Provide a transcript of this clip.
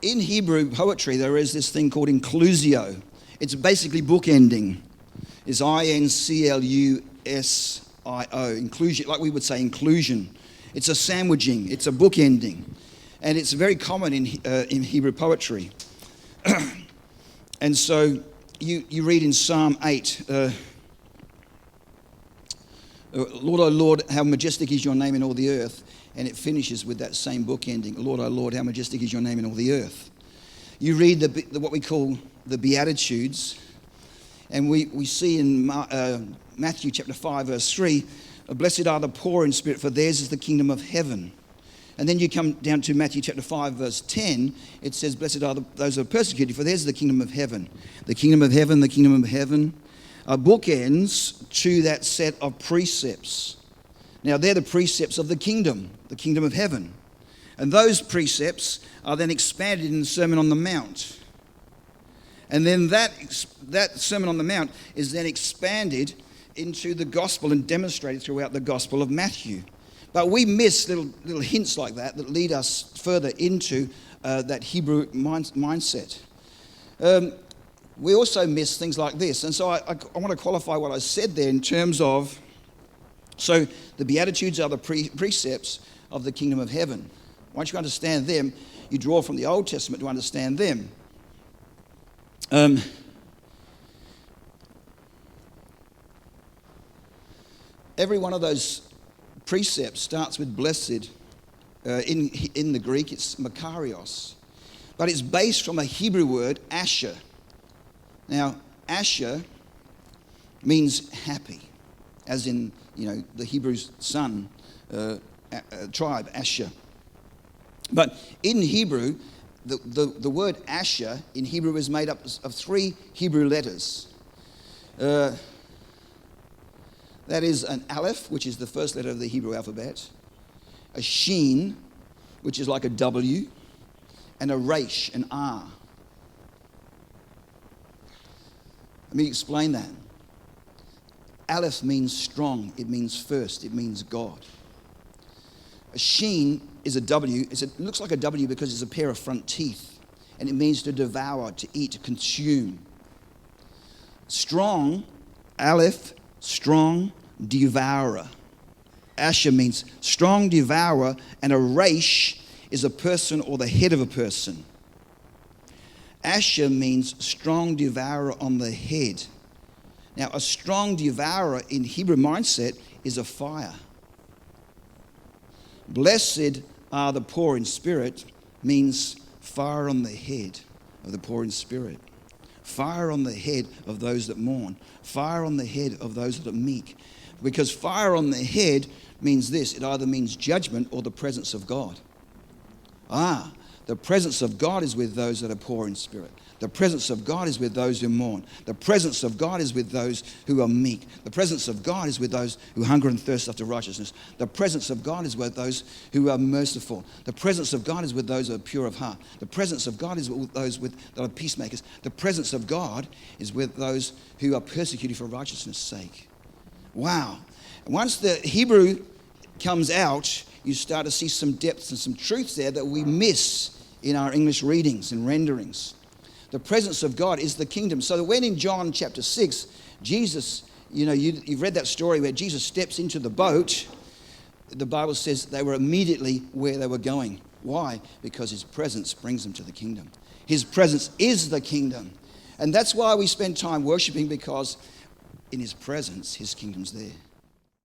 in Hebrew poetry, there is this thing called inclusio. It's basically bookending. It's inclusio, inclusion, like we would say inclusion. It's a sandwiching, it's a bookending. And it's very common in Hebrew poetry. And so you read in Psalm 8, Lord, O Lord, how majestic is your name in all the earth. And it finishes with that same book ending. Lord, O Lord, how majestic is your name in all the earth. You read what we call the Beatitudes. And we see in Matthew chapter 5, verse 3, blessed are the poor in spirit, for theirs is the kingdom of heaven. And then you come down to Matthew chapter 5, verse 10. It says, blessed are those who are persecuted, for theirs is the kingdom of heaven. The kingdom of heaven, the kingdom of heaven. Bookends to that set of precepts. Now, they're the precepts of the kingdom of heaven. And those precepts are then expanded in the Sermon on the Mount. And then that Sermon on the Mount is then expanded into the gospel and demonstrated throughout the Gospel of Matthew. But we miss little hints like that lead us further into that Hebrew mindset. We also miss things like this. And so I want to qualify what I said there in terms of, so the Beatitudes are the precepts of the kingdom of heaven. Once you understand them, you draw from the Old Testament to understand them. Every one of those precepts starts with blessed. In the Greek, it's makarios. But it's based from a Hebrew word, asher. Now, asher means happy, as in, the Hebrew son tribe, Asher. But in Hebrew, the word Asher in Hebrew is made up of 3 Hebrew letters. That is an aleph, which is the first letter of the Hebrew alphabet, a sheen, which is like a W, and a resh, an R. Let me explain that. Aleph means strong, it means first, it means God. A sheen is a W, it looks like a W because it's a pair of front teeth, and it means to devour, to eat, to consume. Strong, Aleph, strong devourer. Asher means strong devourer, and a resh is a person or the head of a person. Asher means strong devourer on the head. Now, a strong devourer in Hebrew mindset is a fire. Blessed are the poor in spirit means fire on the head of the poor in spirit. Fire on the head of those that mourn. Fire on the head of those that are meek. Because fire on the head means this. It either means judgment or the presence of God. The presence of God is with those that are poor in spirit. The presence of God is with those who mourn. The presence of God is with those who are meek. The presence of God is with those who hunger and thirst after righteousness. The presence of God is with those who are merciful. The presence of God is with those who are pure of heart. The presence of God is with those that are peacemakers. The presence of God is with those who are persecuted for righteousness' sake. Wow. And once the Hebrew comes out, you start to see some depths and some truths there that we miss in our English readings and renderings. The presence of God is the kingdom. So when in John chapter 6, Jesus, you've read that story where Jesus steps into the boat, the Bible says they were immediately where they were going. Why? Because his presence brings them to the kingdom. His presence is the kingdom. And that's why we spend time worshiping, because in his presence, his kingdom's there.